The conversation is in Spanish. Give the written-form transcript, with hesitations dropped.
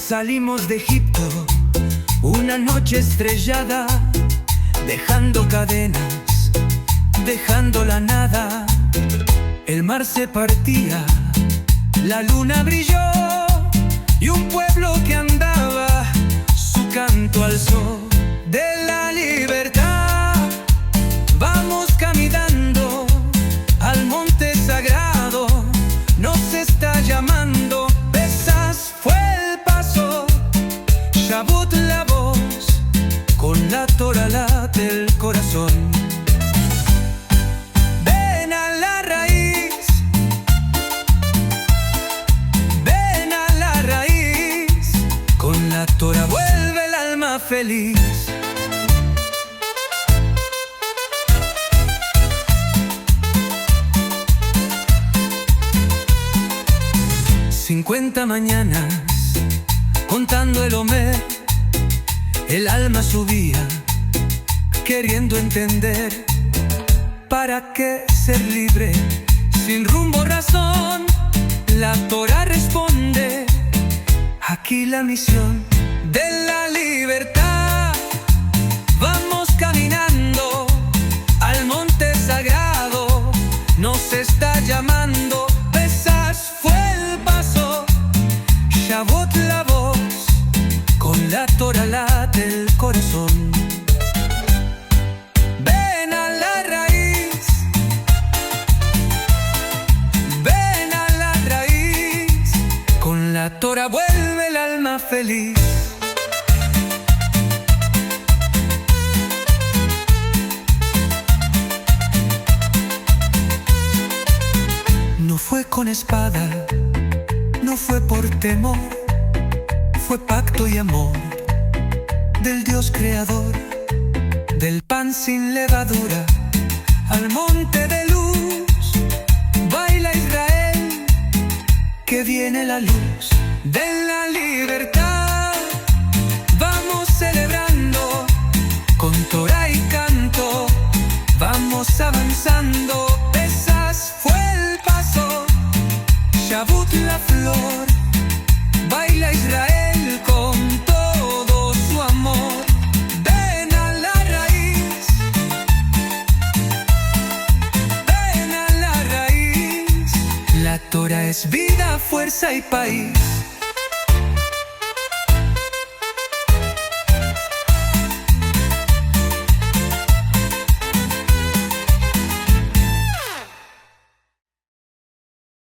Salimos de Egipto, una noche estrellada, dejando cadenas, dejando la nada. El mar se partía, la luna brilló, y un pueblo que andaba su canto alzó. De la libertad vamos caminando al monte sagrado, nos está llamando. Pesas fue el paso, Shabut la voz, con la Torah late el corazón. Ven a la raíz, ven a la raíz, con la Torah vuelve el alma feliz. 50 mañanas, contando el Omer, el alma subía, queriendo entender. ¿Para qué ser libre? Sin rumbo, razón, la Torah responde. Aquí la misión de la libertad. Vamos caminando al monte sagrado, nos está llamando. Pesas fue el paso, Shabut la voz, con la Torah late el corazón. Ven a la raíz, ven a la raíz, con la Torah vuelve el alma feliz. No fue con espada, no fue por temor, fue pacto y amor del Dios creador. Del pan sin levadura al monte de luz, baila Israel, que viene la luz. De la libertad vamos celebrando, con Torah y canto vamos avanzando. Pesas fue el paso, Shabut la flor, baila Israel con todo su amor. Ven a la raíz, ven a la raíz, la Torah es vida, fuerza y país.